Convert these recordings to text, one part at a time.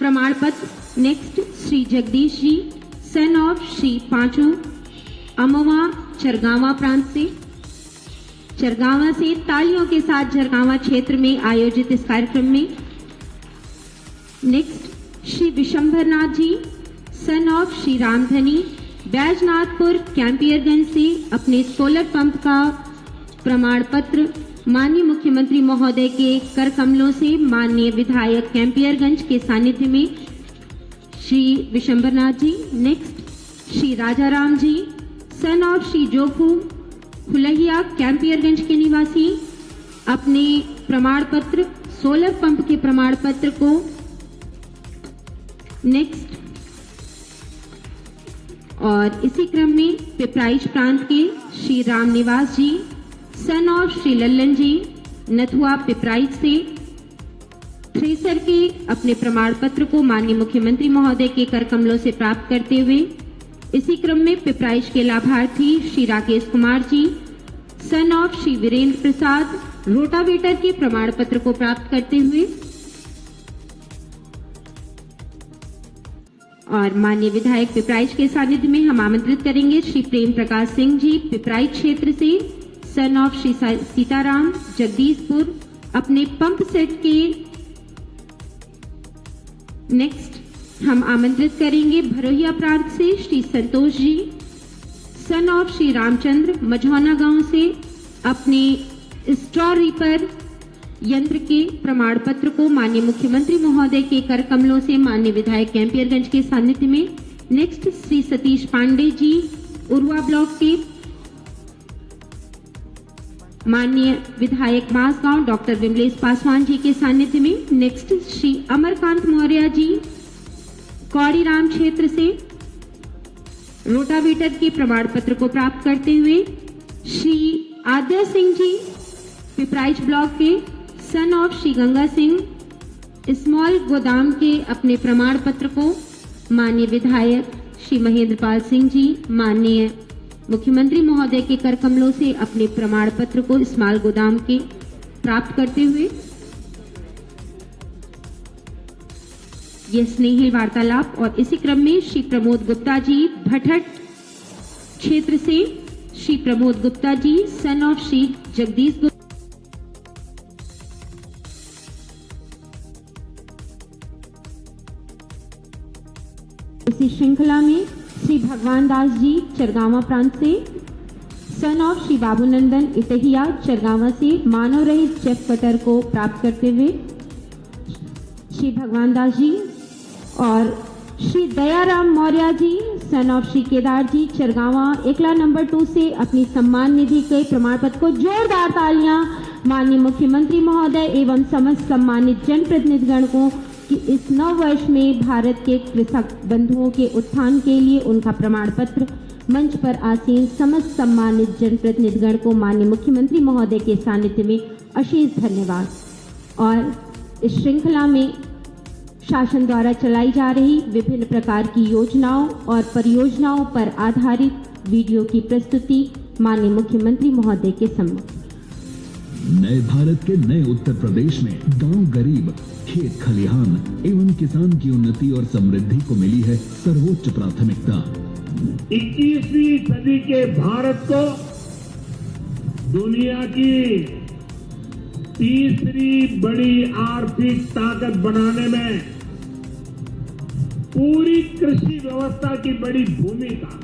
प्रमाण पत्र। Next Shri Jagdish ji, son of Shri Panchu Amwa, Chargawa प्रांत से। चरगावा से तालियों के साथ चरगावा क्षेत्र में आयोजित इस कार्यक्रम में। Next Shri Vishambharnath ji, son of Shri Ramdhani, Baijnathpur Campierganj से अपने सोलर पंप का प्रमाण पत्र माननीय मुख्यमंत्री महोदय के कर कमलों से माननीय विधायक कैंपियरगंज के सानिध्य में Shri Vishambharnath ji. Next Shri Rajaram ji, son of Shri Jofu Khulhiya Campierganj के निवासी, अपने प्रमाण पत्र सोलर पंप के प्रमाण पत्र को। नेक्स्ट और इसी क्रम में पिपराइच प्रांत के श्री रामनिवास जी, सन ऑफ श्री लल्लन जी, नथुआ पिपराइच से थ्रेसर के अपने प्रमाण पत्र को माननीय मुख्यमंत्री महोदय के कर कमलों से प्राप्त करते हुए इसी क्रम में पिपराइच के लाभार्थी Shri Rakesh Kumar ji, son of Shri Virendra Prasad, rotavator के प्रमाण पत्र को प्राप्त करते हुए और माननीय विधायक पिपराइच के सानिध्य में हम आमंत्रित करेंगे श्री प्रेम प्रकाश सिंह जी, पिपराइच क्षेत्र से, सन ऑफ श्री सीताराम जगदीशपुर, अपने पंप सेट के। नेक्स्ट हम आमंत्रित करेंगे भरोहिया प्रांत से श्री संतोष जी, सन ऑफ श्री रामचंद्र मझौना गांव से, अपने स्ट्रॉ रीपर यंत्र के प्रमाण पत्र को माननीय मुख्यमंत्री महोदय के कर कमलों से माननीय विधायक कैंपियरगंज के सानिध्य में। नेक्स्ट श्री सतीश पांडे जी, उर्वा ब्लॉक के, माननीय विधायक बांसगांव डॉक्टर विमलेश पासवान जी के सानिध्य में। नेक्स्ट श्री अमरकांत मौर्य जी, कौड़ीराम क्षेत्र से, रोटावेटर के प्रमाण पत्र को प्राप्त करते हुए श्री आद्या सिंह जी, पिपराइच ब्लॉक के, सन ऑफ श्री गंगा सिंह, स्मॉल गोदाम के अपने प्रमाण पत्र को माननीय विधायक श्री महेंद्र पाल सिंह जी, माननीय मुख्यमंत्री महोदय के कर कमलों से अपने प्रमाण पत्र को स्मॉल गोदाम के प्राप्त करते हुए यह स्नेहिल वार्तालाप। और इसी क्रम में श्री प्रमोद गुप्ता जी, भटहट क्षेत्र से, श्री प्रमोद गुप्ता जी, सन ऑफ श्री जगदीश गुप्ता। इसी श्रृंखला में श्री भगवान दास जी, चरगावा प्रांत से, सन ऑफ श्री बाबूनंदन इटहिया, चरगावा से, मानव रहित चेक कटर को प्राप्त करते हुए श्री भगवान दास जी और श्री दयाराम मौर्य जी, सन ऑफ श्री केदार जी, चरगावा एकला नंबर 2 से, अपनी सम्मान निधि के प्रमाण पत्र को। जोरदार तालियां माननीय मुख्यमंत्री महोदय एवं समस्त सम्मानित जनप्रतिनिधिगण को कि इस नव वर्ष में भारत के कृषक बंधुओं के उत्थान के लिए उनका प्रमाण पत्र मंच पर आसीन समस्त सम्मानित जनप्रतिनिधिगण को माननीय मुख्यमंत्री महोदय के सानिध्य में अशेष धन्यवाद। और इस श्रृंखला में शासन द्वारा चलाई जा रही विभिन्न प्रकार की योजनाओं और परियोजनाओं पर आधारित वीडियो की प्रस्तुति माननीय मुख्यमंत्री महोदय के सम्मुख। नए भारत के नए उत्तर प्रदेश में गांव गरीब, खेत खलिहान एवं किसान की उन्नति और समृद्धि को मिली है सर्वोच्च प्राथमिकता। 21वीं सदी के भारत को दुनिया की तीसरी बड़ी आर्थिक ताकत बनाने में पूरी कृषि व्यवस्था की बड़ी भूमिका।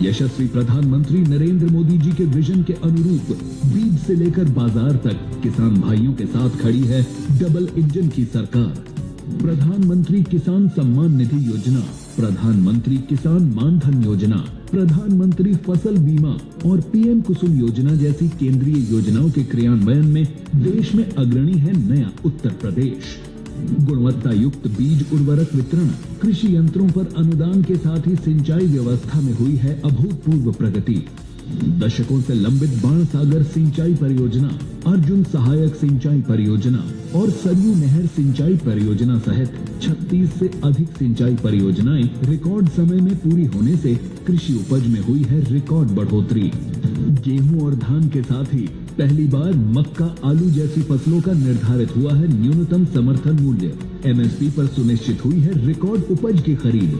यशस्वी प्रधानमंत्री नरेंद्र मोदी जी के विजन के अनुरूप बीज से लेकर बाजार तक किसान भाइयों के साथ खड़ी है डबल इंजन की सरकार। प्रधानमंत्री किसान सम्मान निधि योजना, प्रधानमंत्री किसान मानधन योजना, प्रधानमंत्री फसल बीमा और पीएम कुसुम योजना जैसी केंद्रीय योजनाओं के क्रियान्वयन में देश में अग्रणी है नया उत्तर प्रदेश। गुणवत्ता युक्त बीज उर्वरक वितरण, कृषि यंत्रों पर अनुदान के साथ ही सिंचाई व्यवस्था में हुई है अभूतपूर्व प्रगति। दशकों से लंबित बाण सागर सिंचाई परियोजना, अर्जुन सहायक सिंचाई परियोजना और सरयू नहर सिंचाई परियोजना सहित 36 से अधिक सिंचाई परियोजनाएं रिकॉर्ड समय में पूरी होने से कृषि उपज में हुई है रिकॉर्ड बढ़ोतरी। गेहूं और धान के साथ ही पहली बार मक्का, आलू जैसी फसलों का निर्धारित हुआ है न्यूनतम समर्थन मूल्य। एमएसपी पर सुनिश्चित हुई है रिकॉर्ड उपज की खरीद।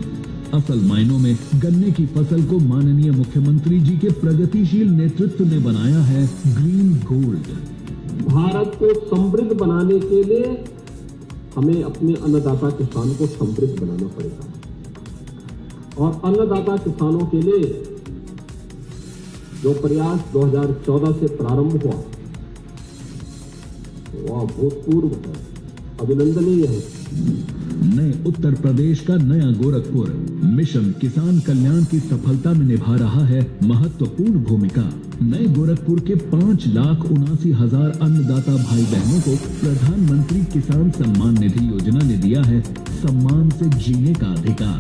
असल मायनों में गन्ने की फसल को माननीय मुख्यमंत्री जी के प्रगतिशील नेतृत्व ने बनाया है ग्रीन गोल्ड। भारत को समृद्ध बनाने के लिए हमें अपने अन्नदाता किसान को समृद्ध बनाना पड़ेगा और अन्नदाता किसानों के लिए जो प्रयास 2014 से प्रारंभ हुआ वह भूतपूर्व है, अभिनंदनीय है। नए उत्तर प्रदेश का नया गोरखपुर मिशन किसान कल्याण की सफलता में निभा रहा है महत्वपूर्ण भूमिका। नए गोरखपुर के 5,79,000 अन्नदाता भाई बहनों को प्रधानमंत्री किसान सम्मान निधि योजना ने दिया है सम्मान से जीने का अधिकार।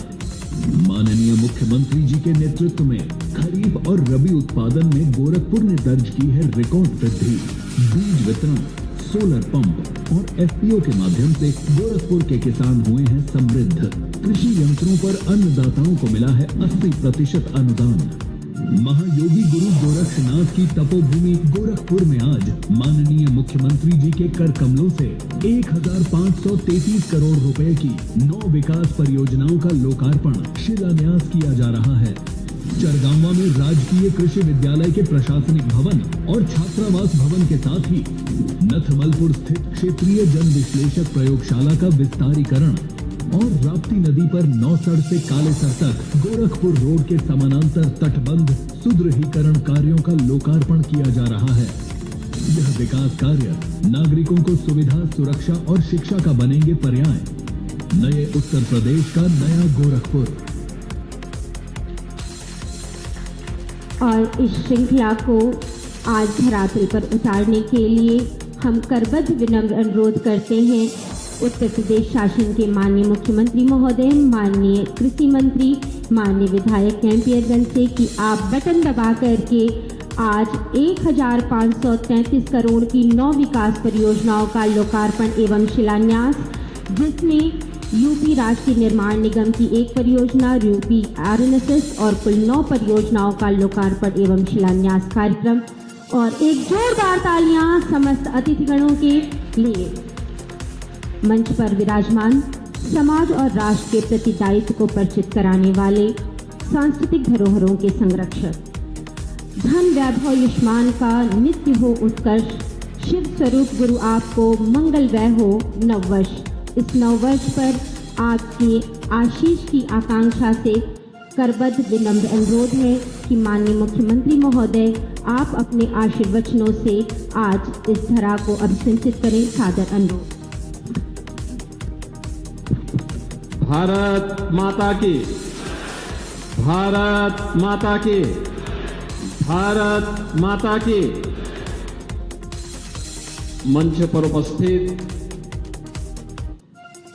माननीय मुख्यमंत्री जी के नेतृत्व में खरीफ और रबी उत्पादन में गोरखपुर ने दर्ज की है रिकॉर्ड वृद्धि। बीज वितरण, सोलर पंप और एफपीओ के माध्यम से गोरखपुर के किसान हुए हैं समृद्ध। कृषि यंत्रों पर अन्नदाताओं को मिला है 80% अनुदान। महायोगी गुरु गोरक्षनाथ की तपोभूमि गोरखपुर में आज माननीय मुख्यमंत्री जी के कर कमलों से 1,533 करोड़ रुपए की 9 विकास परियोजनाओं का लोकार्पण शिलान्यास किया जा रहा है। चरगांवा में राजकीय कृषि विद्यालय के प्रशासनिक भवन और छात्रावास भवन के साथ ही नथमलपुर स्थित क्षेत्रीय जन विश्लेषक प्रयोगशाला का विस्तारीकरण और राप्ती नदी पर नौसड़ से कालेसर तक गोरखपुर रोड के समानांतर तटबंध सुदृढ़ीकरण कार्यों का लोकार्पण किया जा रहा है। यह विकास कार्य नागरिकों को सुविधा, सुरक्षा और शिक्षा का बनेंगे पर्याय। नए उत्तर प्रदेश का नया गोरखपुर। और इस श्रृंखला को आज धरातल पर उतारने के लिए हम करबद्ध विनम्र अनुरोध करते हैं उत्तर प्रदेश शासन के माननीय मुख्यमंत्री महोदय, माननीय कृषि मंत्री, माननीय विधायक कैंपियरगंज से कि आप बटन दबा करके आज 1,533 करोड़ की 9 विकास परियोजनाओं का लोकार्पण एवं शिलान्यास, जिसमें यूपी राष्ट्रीय निर्माण निगम की एक परियोजना, यूपी आरएनएसएस और कुल 9 परियोजनाओं का लोकार्पण एवं शिलान्यास कार्यक्रम। और एक जोरदार तालियां समस्त अतिथिगणों के लिए। मंच पर विराजमान समाज और राष्ट्र के प्रति दायित्व को परिचित कराने वाले सांस्कृतिक धरोहरों के संरक्षक, धन वैभव युष्मान का नित्य हो उत्कर्ष, शिव स्वरूप गुरु आपको मंगलमय हो नववर्ष। इस नववर्ष पर आपके आशीष की आकांक्षा से करबद्ध विनम्र अनुरोध है कि माननीय मुख्यमंत्री महोदय आप अपने आशीर्वचनों से आज इस धरा को अभिसिंचित करें। सादर अनुरोध। भारत माता की, भारत माता की, भारत माता की। मंच पर उपस्थित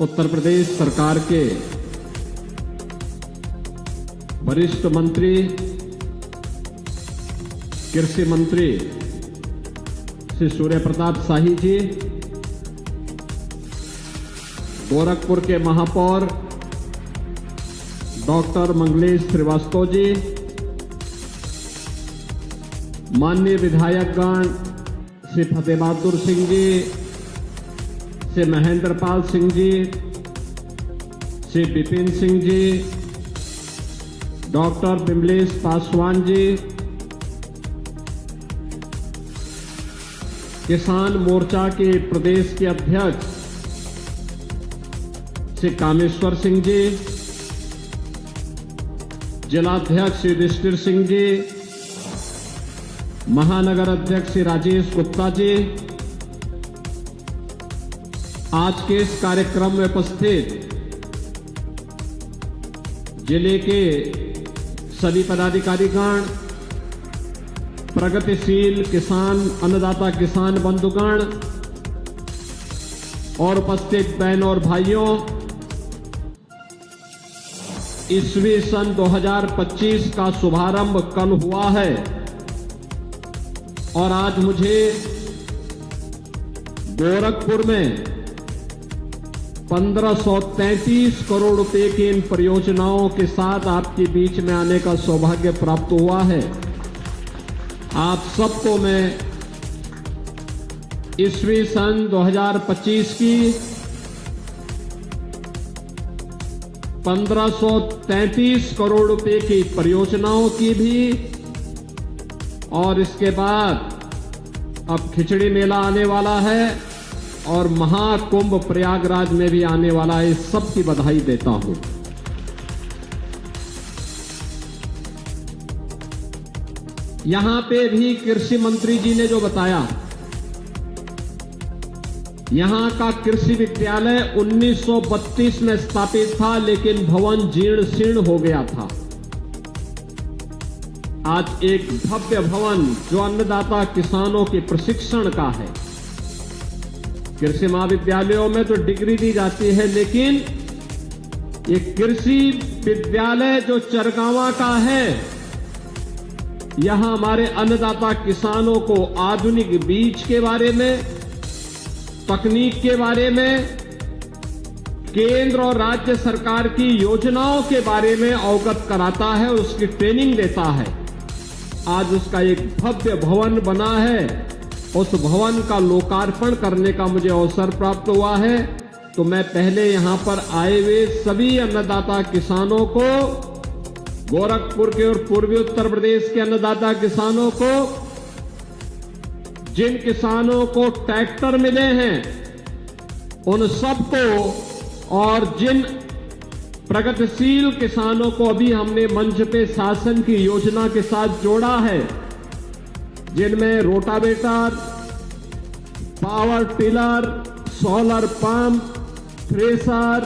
उत्तर प्रदेश सरकार के वरिष्ठ मंत्री, कृषि मंत्री श्री सूर्य प्रताप शाही जी, गोरखपुर के महापौर डॉक्टर मंगलेश श्रीवास्तव जी, माननीय विधायकगण श्री फतेह बहादुर सिंह जी, श्री महेंद्र पाल सिंह जी, श्री विपिन सिंह जी, डॉक्टर बिमलेश पासवान जी, किसान मोर्चा के प्रदेश के अध्यक्ष श्री कामेश्वर सिंह जी, जिलाध्यक्ष श्री युधिष्ठिर सिंह जी, महानगर अध्यक्ष श्री राजेश गुप्ता जी, आज के इस कार्यक्रम में उपस्थित जिले के सभी पदाधिकारीगण, प्रगतिशील किसान, अन्नदाता किसान बंधुगण और उपस्थित बहनों और भाइयों, ईस्वी सन 2025 का शुभारंभ कल हुआ है और आज मुझे गोरखपुर में 1533 करोड़ रुपए की इन परियोजनाओं के साथ आपके बीच में आने का सौभाग्य प्राप्त हुआ है। आप सबको मैं ईस्वी सन 2025 की 1533 करोड़ रुपए की परियोजनाओं की भी, और इसके बाद अब खिचड़ी मेला आने वाला है और महाकुंभ प्रयागराज में भी आने वाला है। इस सब की बधाई देता हूं। यहां पे भी कृषि मंत्री जी ने जो बताया, यहां का कृषि विद्यालय 1932 में स्थापित था, लेकिन भवन जीर्ण शीर्ण हो गया था। आज एक भव्य भवन जो अन्नदाता किसानों के प्रशिक्षण का है। कृषि महाविद्यालयों में तो डिग्री दी जाती है, लेकिन ये कृषि विद्यालय जो चरगावा का है, यहां हमारे अन्नदाता किसानों को आधुनिक बीज के बारे में, तकनीक के बारे में, केंद्र और राज्य सरकार की योजनाओं के बारे में अवगत कराता है, उसकी ट्रेनिंग देता है। आज उसका एक भव्य भवन बना है। उस भवन का लोकार्पण करने का मुझे अवसर प्राप्त हुआ है। तो मैं पहले यहां पर आए हुए सभी अन्नदाता किसानों को, गोरखपुर के और पूर्वी उत्तर प्रदेश के अन्नदाता किसानों को, जिन किसानों को ट्रैक्टर मिले हैं उन सबको, और जिन प्रगतिशील किसानों को अभी हमने मंच पे शासन की योजना के साथ जोड़ा है, जिनमें rotavator, power tiller, solar pump, thresher,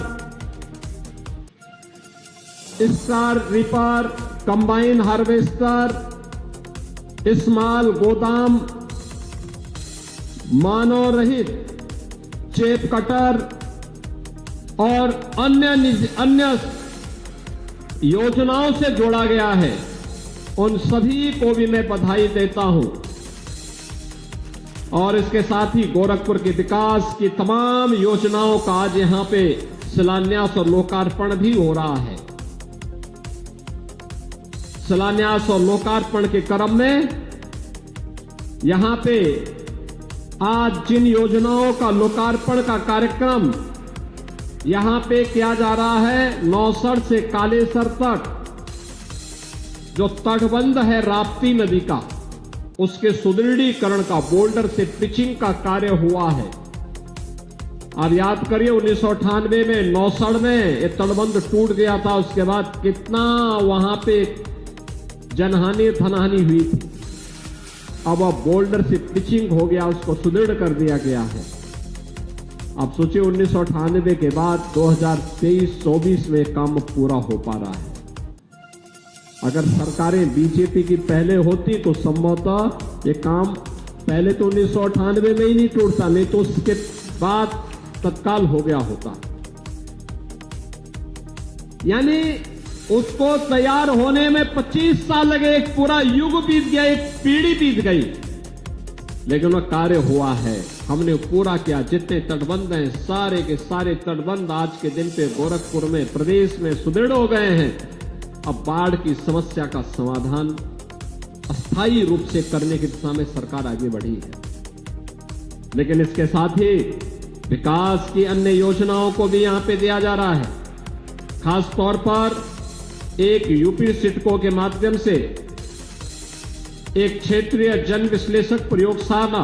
star ripper, combine harvester, small गोदाम, मानव रहित चेप कटर और अन्य योजनाओं से जोड़ा गया है। उन सभी को भी मैं बधाई देता हूं। और इसके साथ ही गोरखपुर के विकास की तमाम योजनाओं का आज यहां पे शिलान्यास और लोकार्पण भी हो रहा है। शिलान्यास और लोकार्पण के क्रम में यहां पे आज जिन योजनाओं का लोकार्पण का कार्यक्रम यहां पे किया जा रहा है, नौसड़ से कालेसर तक जो तटबंध है राप्ती नदी का, उसके सुदृढ़ीकरण का, बोल्डर से पिचिंग का कार्य हुआ है। आप याद करिए 1998 में नौसड़ में ये तटबंध टूट गया था। उसके बाद कितना वहां पे जनहानि धनहानि हुई थी। अब बोल्डर से पिचिंग हो गया, उसको सुदृढ़ कर दिया गया है। आप सोचिए 1998 के बाद 2023-24 में काम पूरा हो पा रहा है। अगर सरकारें बीजेपी की पहले होती तो संभवतः ये काम पहले तो 1998 में ही नहीं टूटता, नहीं तो उसके बाद तत्काल हो गया होता। यानी उसको तैयार होने में 25 साल लगे, एक पूरा युग बीत गया, एक पीढ़ी बीत गई, लेकिन वह कार्य हुआ है। हमने पूरा किया। जितने तटबंध हैं सारे के सारे तटबंध आज के दिन पे गोरखपुर में, प्रदेश में सुदृढ़ हो गए हैं। अब बाढ़ की समस्या का समाधान अस्थायी रूप से करने की दिशा में सरकार आगे बढ़ी है। लेकिन इसके साथ ही विकास की अन्य योजनाओं को भी यहां पे दिया जा रहा है। खास तौर पर एक यूपी सिडको के माध्यम से एक क्षेत्रीय जन विश्लेषक प्रयोगशाला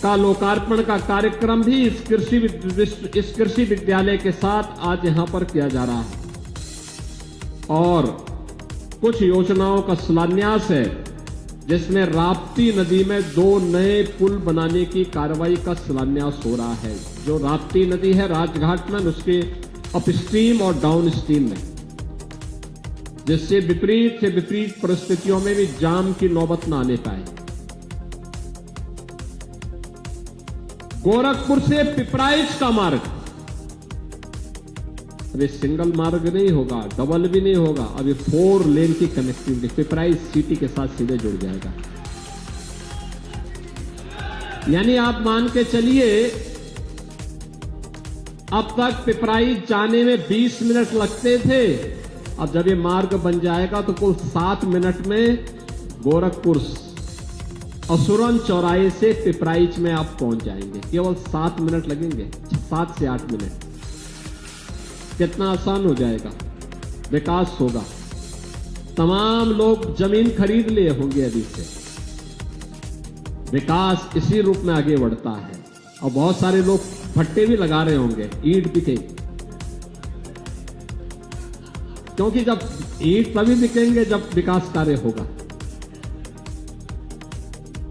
का लोकार्पण का कार्यक्रम भी इस कृषि विद्यालय के साथ आज यहां पर किया जा रहा है। और कुछ योजनाओं का शिलान्यास है, जिसमें राप्ती नदी में 2 नए पुल बनाने की कार्रवाई का शिलान्यास हो रहा है। जो राप्ती नदी है राजघाट में, उसके अपस्ट्रीम और डाउन स्ट्रीम में, जिससे विपरीत से विपरीत परिस्थितियों में भी जाम की नौबत न आने पाए। गोरखपुर से पिपराइच का मार्ग अब सिंगल मार्ग नहीं होगा, डबल भी नहीं होगा, अब ये 4 लेन की कनेक्टिविटी पिपराइच सिटी के साथ सीधे जुड़ जाएगा। यानी आप मान के चलिए अब तक पिपराइच जाने में 20 मिनट लगते थे, अब जब ये मार्ग बन जाएगा तो कुल 7 मिनट में गोरखपुर असुरन चौराहे से पिपराइच में आप पहुंच जाएंगे, केवल 7 मिनट लगेंगे, 7 से 8 मिनट। कितना आसान हो जाएगा, विकास होगा। तमाम लोग जमीन खरीद लिए होंगे अभी से। विकास इसी रूप में आगे बढ़ता है। और बहुत सारे लोग भट्टे भी लगा रहे होंगे, ईंट बिकेगी, क्योंकि जब ईंट तभी बिकेंगे जब विकास कार्य होगा।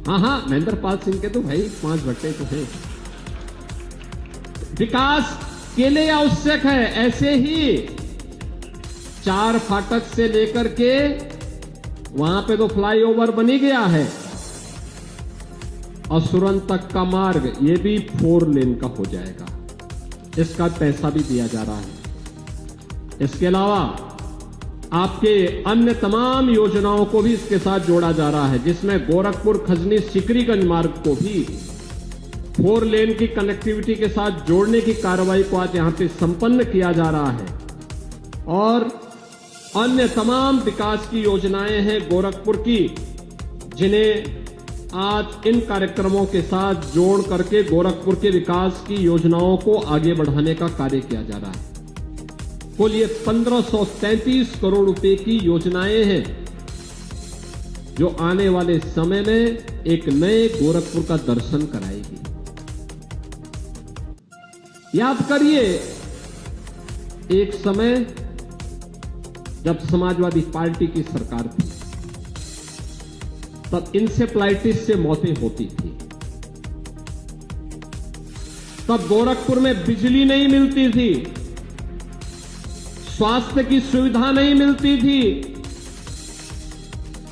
हाँ, महेंद्र पाल सिंह के तो भाई 5 भट्टे तो हैं। विकास के लिए आवश्यक है। ऐसे ही 4 फाटक से लेकर के वहां पे तो फ्लाईओवर बनी गया है, असुरन तक का मार्ग ये भी 4 लेन का हो जाएगा। इसका पैसा भी दिया जा रहा है। इसके अलावा आपके अन्य तमाम योजनाओं को भी इसके साथ जोड़ा जा रहा है, जिसमें गोरखपुर खजनी सिकरीगंज मार्ग को भी 4 लेन की कनेक्टिविटी के साथ जोड़ने की कार्रवाई को आज यहां पे संपन्न किया जा रहा है। और अन्य तमाम विकास की योजनाएं हैं गोरखपुर की, जिन्हें आज इन कार्यक्रमों के साथ जोड़ करके गोरखपुर के विकास की योजनाओं को आगे बढ़ाने का कार्य किया जा रहा है। कुल ये 1533 करोड़ रुपए की योजनाएं हैं, जो आने वाले समय में एक नए गोरखपुर का दर्शन कराएगी। याद करिए, एक समय जब समाजवादी पार्टी की सरकार थी, तब इंसेफ्लाइटिस से मौतें होती थी। तब गोरखपुर में बिजली नहीं मिलती थी, स्वास्थ्य की सुविधा नहीं मिलती थी,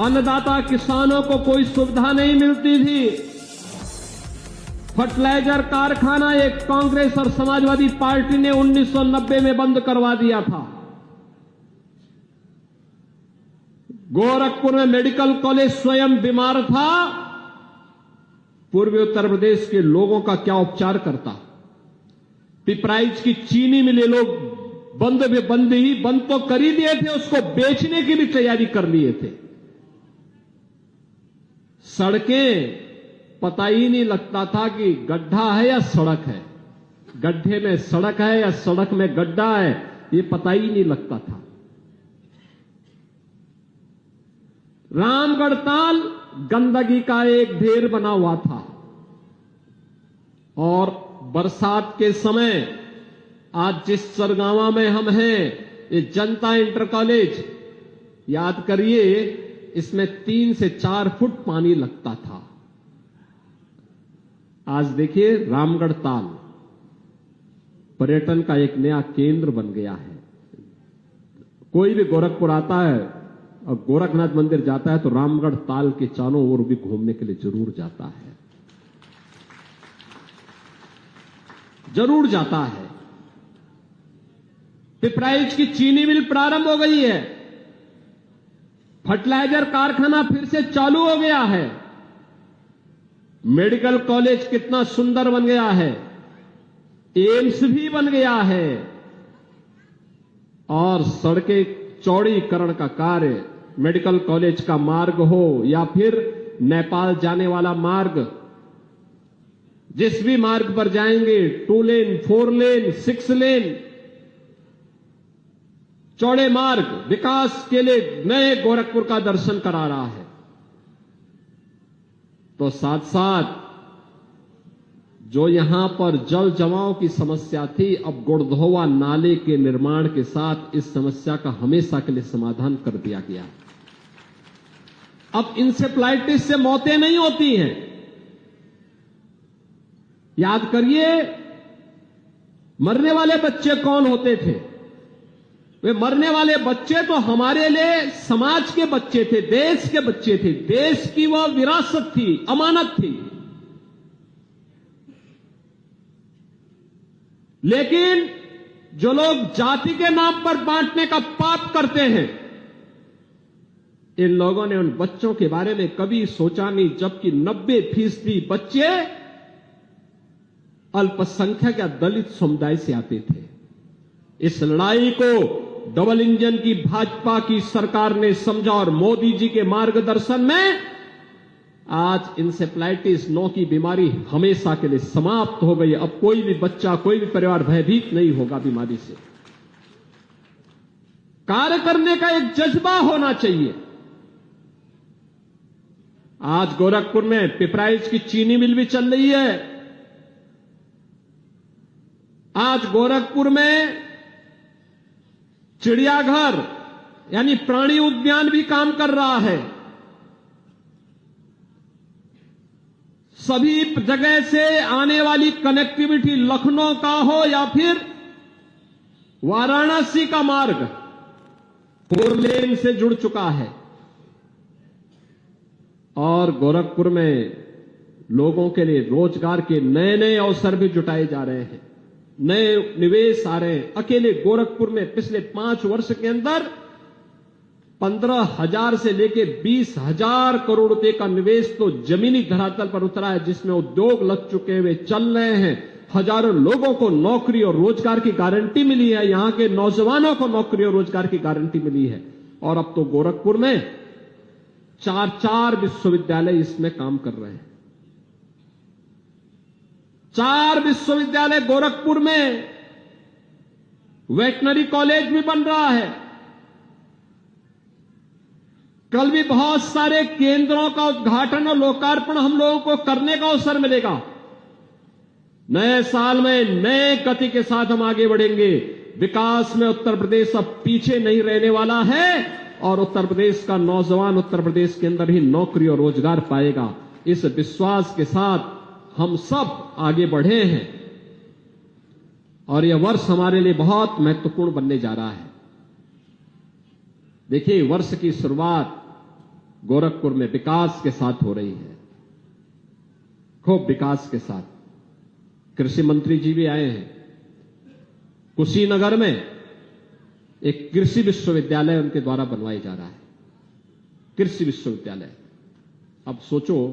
अन्नदाता किसानों को कोई सुविधा नहीं मिलती थी। फर्टिलाइजर कारखाना एक कांग्रेस और समाजवादी पार्टी ने 1990 में बंद करवा दिया था। गोरखपुर में मेडिकल कॉलेज स्वयं बीमार था, पूर्वी उत्तर प्रदेश के लोगों का क्या उपचार करता। पिपराइच की चीनी मिले लोग बंद तो कर ही दिए थे, उसको बेचने की भी तैयारी कर लिए थे। सड़कें पता ही नहीं लगता था कि गड्ढा है या सड़क है, गड्ढे में सड़क है या सड़क में गड्ढा है, ये पता ही नहीं लगता था। रामगढ़ ताल गंदगी का एक ढेर बना हुआ था, और बरसात के समय आज जिस सरगावा में हम हैं, ये जनता इंटर कॉलेज, याद करिए, इसमें 3 से 4 फुट पानी लगता था। आज देखिए रामगढ़ ताल पर्यटन का एक नया केंद्र बन गया है। कोई भी गोरखपुर आता है और गोरखनाथ मंदिर जाता है तो रामगढ़ ताल के चारों ओर भी घूमने के लिए जरूर जाता है, जरूर जाता है। पिपराइच की चीनी मिल प्रारंभ हो गई है, फर्टिलाइजर कारखाना फिर से चालू हो गया है, मेडिकल कॉलेज कितना सुंदर बन गया है, एम्स भी बन गया है, और सड़कें चौड़ीकरण का कार्य, मेडिकल कॉलेज का मार्ग हो या फिर नेपाल जाने वाला मार्ग, जिस भी मार्ग पर जाएंगे 2 लेन, 4 लेन, 6 लेन, चौड़े मार्ग विकास के लिए नए गोरखपुर का दर्शन करा रहा है। तो साथ साथ जो यहां पर जल जमाव की समस्या थी, अब गुड़धोवा नाले के निर्माण के साथ इस समस्या का हमेशा के लिए समाधान कर दिया गया। अब इंसेफ्लाइटिस से मौतें नहीं होती हैं। याद करिए, मरने वाले बच्चे कौन होते थे? वे मरने वाले बच्चे तो हमारे लिए समाज के बच्चे थे, देश के बच्चे थे, देश की वह विरासत थी, अमानत थी। लेकिन जो लोग जाति के नाम पर बांटने का पाप करते हैं, इन लोगों ने उन बच्चों के बारे में कभी सोचा नहीं, जबकि 90% बच्चे अल्पसंख्यक या दलित समुदाय से आते थे। इस लड़ाई को डबल इंजन की भाजपा की सरकार ने समझा और मोदी जी के मार्गदर्शन में आज इंसेफ्लाइटिस 9 की बीमारी हमेशा के लिए समाप्त हो गई। अब कोई भी बच्चा, कोई भी परिवार भयभीत नहीं होगा बीमारी से। कार्य करने का एक जज्बा होना चाहिए। आज गोरखपुर में पिपराइच की चीनी मिल भी चल रही है। आज गोरखपुर में चिड़ियाघर यानी प्राणी उद्यान भी काम कर रहा है। सभी जगह से आने वाली कनेक्टिविटी लखनऊ का हो या फिर वाराणसी का मार्ग 4 लेन से जुड़ चुका है। और गोरखपुर में लोगों के लिए रोजगार के नए नए अवसर भी जुटाए जा रहे हैं, नए निवेश आ रहे हैं। अकेले गोरखपुर में पिछले 5 वर्ष के अंदर 15,000 से लेके 20,000 करोड़ रुपए का निवेश तो जमीनी धरातल पर उतरा है, जिसमें उद्योग लग चुके हुए चल रहे हैं। हजारों लोगों को नौकरी और रोजगार की गारंटी मिली है। यहां के नौजवानों को नौकरी और रोजगार की गारंटी मिली है। और अब तो गोरखपुर में 4 विश्वविद्यालय इसमें काम कर रहे हैं। 4 विश्वविद्यालय गोरखपुर में, वेटनरी कॉलेज भी बन रहा है। कल भी बहुत सारे केंद्रों का उद्घाटन और लोकार्पण हम लोगों को करने का अवसर मिलेगा। नए साल में नए गति के साथ हम आगे बढ़ेंगे। विकास में उत्तर प्रदेश अब पीछे नहीं रहने वाला है और उत्तर प्रदेश का नौजवान उत्तर प्रदेश के अंदर ही नौकरी और रोजगार पाएगा। इस विश्वास के साथ हम सब आगे बढ़े हैं और यह वर्ष हमारे लिए बहुत महत्वपूर्ण बनने जा रहा है। देखिए, वर्ष की शुरुआत गोरखपुर में विकास के साथ हो रही है, खूब विकास के साथ। कृषि मंत्री जी भी आए हैं। कुशीनगर में एक कृषि विश्वविद्यालय उनके द्वारा बनवाया जा रहा है, कृषि विश्वविद्यालय। अब सोचो,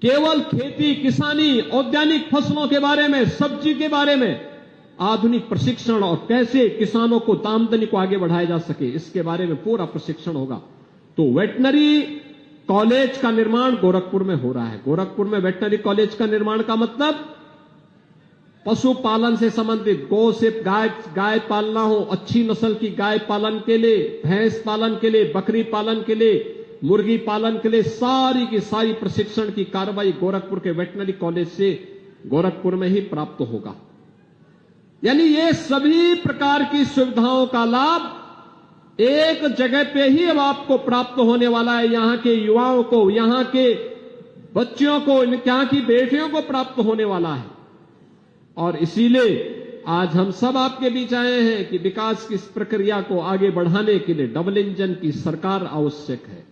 केवल खेती, किसानी, औद्यानिक फसलों के बारे में, सब्जी के बारे में आधुनिक प्रशिक्षण और कैसे किसानों को आमदनी को आगे बढ़ाया जा सके, इसके बारे में पूरा प्रशिक्षण होगा। तो वेटनरी कॉलेज का निर्माण गोरखपुर में हो रहा है। गोरखपुर में वेटनरी कॉलेज का निर्माण का मतलब पशुपालन से संबंधित, गौ से गाय पालना हो, अच्छी नस्ल की गाय पालन के लिए, भैंस पालन के लिए, बकरी पालन के लिए, मुर्गी पालन के लिए सारी की सारी प्रशिक्षण की कार्रवाई गोरखपुर के वेटनरी कॉलेज से गोरखपुर में ही प्राप्त होगा। यानी ये सभी प्रकार की सुविधाओं का लाभ एक जगह पे ही अब आपको प्राप्त होने वाला है। यहां के युवाओं को, यहां के बच्चियों को, यहां की बेटियों को प्राप्त होने वाला है। और इसीलिए आज हम सब आपके बीच आए हैं कि विकास की इस प्रक्रिया को आगे बढ़ाने के लिए डबल इंजन की सरकार आवश्यक है।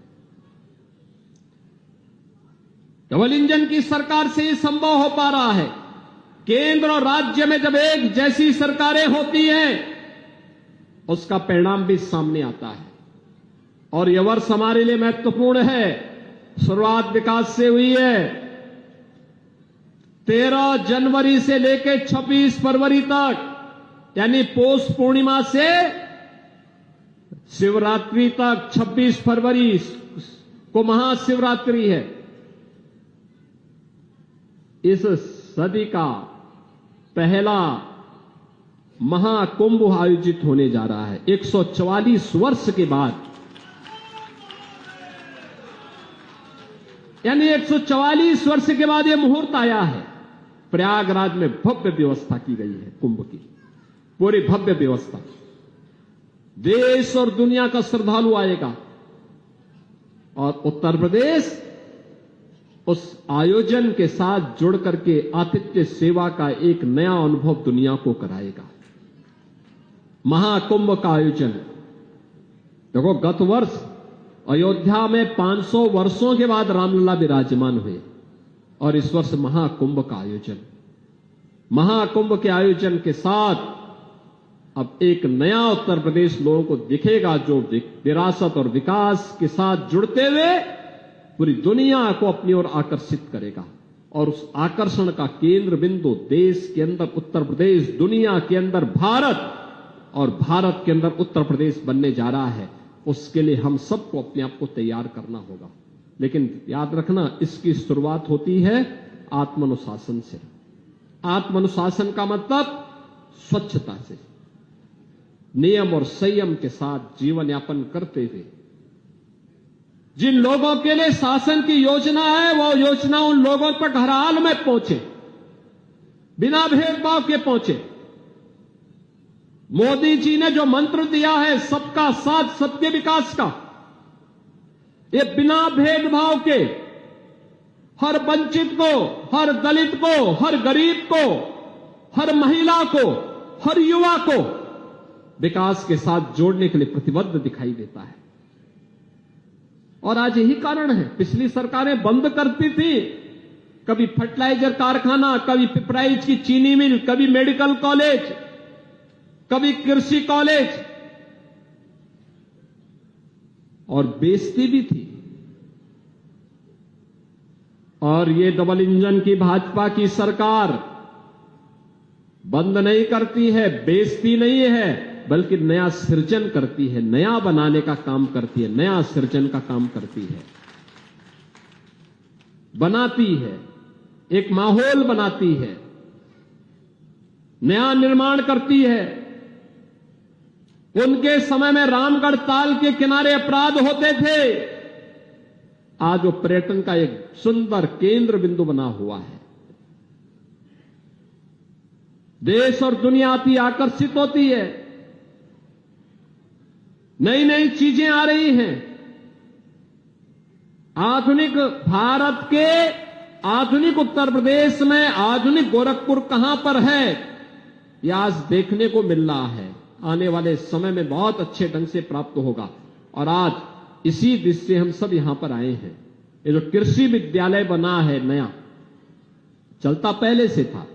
डबल इंजन की सरकार से ही संभव हो पा रहा है। केंद्र और राज्य में जब एक जैसी सरकारें होती हैं, उसका परिणाम भी सामने आता है। और यह वर्ष हमारे लिए महत्वपूर्ण है। शुरुआत विकास से हुई है। 13 जनवरी से लेकर 26 फरवरी तक, यानी पौष पूर्णिमा से शिवरात्रि तक, 26 फरवरी को महाशिवरात्रि है। इस सदी का पहला महाकुंभ आयोजित होने जा रहा है। 144 वर्ष के बाद, यानी 144 वर्ष के बाद यह मुहूर्त आया है। प्रयागराज में भव्य व्यवस्था की गई है कुंभ की, पूरी भव्य व्यवस्था। देश और दुनिया का श्रद्धालु आएगा और उत्तर प्रदेश उस आयोजन के साथ जुड़ करके आतिथ्य सेवा का एक नया अनुभव दुनिया को कराएगा। महाकुंभ का आयोजन, देखो, गत वर्ष अयोध्या में 500 वर्षों के बाद रामलला विराजमान हुए और इस वर्ष महाकुंभ का आयोजन। महाकुंभ के आयोजन के साथ अब एक नया उत्तर प्रदेश लोगों को दिखेगा, जो विरासत और विकास के साथ जुड़ते हुए पूरी दुनिया को अपनी ओर आकर्षित करेगा। और उस आकर्षण का केंद्र बिंदु देश के अंदर उत्तर प्रदेश, दुनिया के अंदर भारत और भारत के अंदर उत्तर प्रदेश बनने जा रहा है। उसके लिए हम सबको अपने आप को तैयार करना होगा। लेकिन याद रखना, इसकी शुरुआत होती है आत्मानुशासन से। आत्मानुशासन का मतलब स्वच्छता से, नियम और संयम के साथ जीवन यापन करते हुए। जिन लोगों के लिए शासन की योजना है, वो योजना उन लोगों तक हर हाल में पहुंचे, बिना भेदभाव के पहुंचे। मोदी जी ने जो मंत्र दिया है सबका साथ सबके विकास का, ये बिना भेदभाव के हर वंचित को, हर दलित को, हर गरीब को, हर महिला को, हर युवा को विकास के साथ जोड़ने के लिए प्रतिबद्ध दिखाई देता है। और आज यही कारण है, पिछली सरकारें बंद करती थी, कभी फर्टिलाइजर कारखाना, कभी पिपराइच की चीनी मिल, कभी मेडिकल कॉलेज, कभी कृषि कॉलेज, और बेचती भी थी। और ये डबल इंजन की भाजपा की सरकार बंद नहीं करती है, बेचती नहीं है, बल्कि नया सृजन करती है, नया बनाने का काम करती है, नया सृजन का काम करती है, बनाती है, एक माहौल बनाती है, नया निर्माण करती है। उनके समय में रामगढ़ ताल के किनारे अपराध होते थे, आज वो पर्यटन का एक सुंदर केंद्र बिंदु बना हुआ है। देश और दुनिया अति आकर्षित होती है, नई नई चीजें आ रही हैं। आधुनिक भारत के आधुनिक उत्तर प्रदेश में आधुनिक गोरखपुर कहां पर है, यह आज देखने को मिल रहा है। आने वाले समय में बहुत अच्छे ढंग से प्राप्त होगा। और आज इसी दृष्टि से हम सब यहां पर आए हैं। ये जो कृषि विद्यालय बना है नया, चलता पहले से था,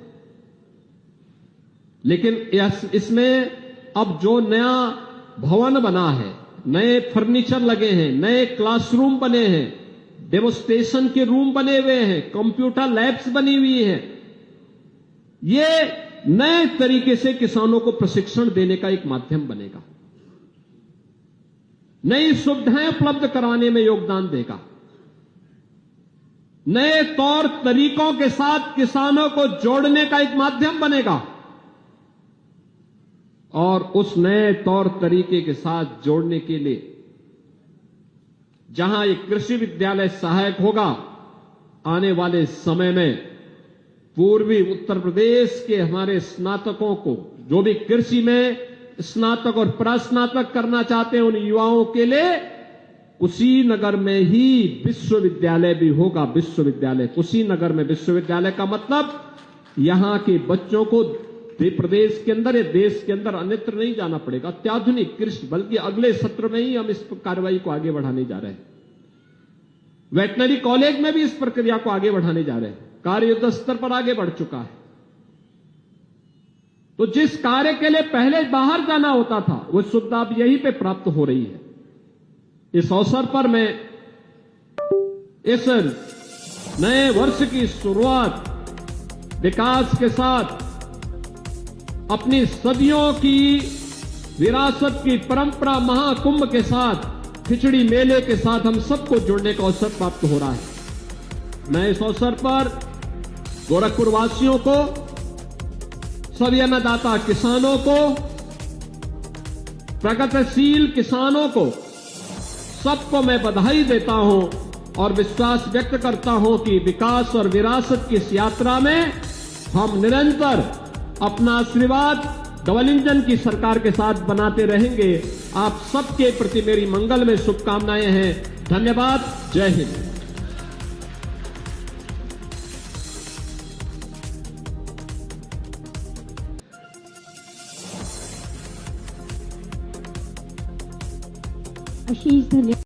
लेकिन इसमें अब जो नया भवन बना है, नए फर्नीचर लगे हैं, नए क्लासरूम बने हैं, डेमोस्ट्रेशन के रूम बने हुए हैं, कंप्यूटर लैब्स बनी हुई हैं, ये नए तरीके से किसानों को प्रशिक्षण देने का एक माध्यम बनेगा, नई सुविधाएं उपलब्ध कराने में योगदान देगा, नए तौर तरीकों के साथ किसानों को जोड़ने का एक माध्यम बनेगा। और उस नए तौर तरीके के साथ जोड़ने के लिए जहां एक कृषि विद्यालय सहायक होगा, आने वाले समय में पूर्वी उत्तर प्रदेश के हमारे स्नातकों को, जो भी कृषि में स्नातक और प्रस्नातक करना चाहते हैं, उन युवाओं के लिए कुशीनगर में ही विश्वविद्यालय भी होगा। विश्वविद्यालय कुशीनगर में, विश्वविद्यालय का मतलब यहां के बच्चों को प्रदेश के अंदर या देश के अंदर अन्यत्र नहीं जाना पड़ेगा। अत्याधुनिक कृषि, बल्कि अगले सत्र में ही हम इस कार्रवाई को आगे बढ़ाने जा रहे हैं। वेटनरी कॉलेज में भी इस प्रक्रिया को आगे बढ़ाने जा रहे हैं। कार्य युद्ध स्तर पर आगे बढ़ चुका है। तो जिस कार्य के लिए पहले बाहर जाना होता था, वो सुविधा अब यहीं पे प्राप्त हो रही है। इस अवसर पर मैं इस नए वर्ष की शुरुआत विकास के साथ, अपनी सदियों की विरासत की परंपरा महाकुंभ के साथ, खिचड़ी मेले के साथ हम सबको जुड़ने का अवसर प्राप्त हो रहा है। मैं इस अवसर पर गोरखपुर वासियों को, सभी अन्नदाता किसानों को, प्रगतिशील किसानों को, सबको मैं बधाई देता हूं और विश्वास व्यक्त करता हूं कि विकास और विरासत की इस यात्रा में हम निरंतर अपना आशीर्वाद डबल इंजन की सरकार के साथ बनाते रहेंगे। आप सबके प्रति मेरी मंगल में शुभकामनाएं हैं। धन्यवाद। जय हिंद। आशीष, धन्यवाद।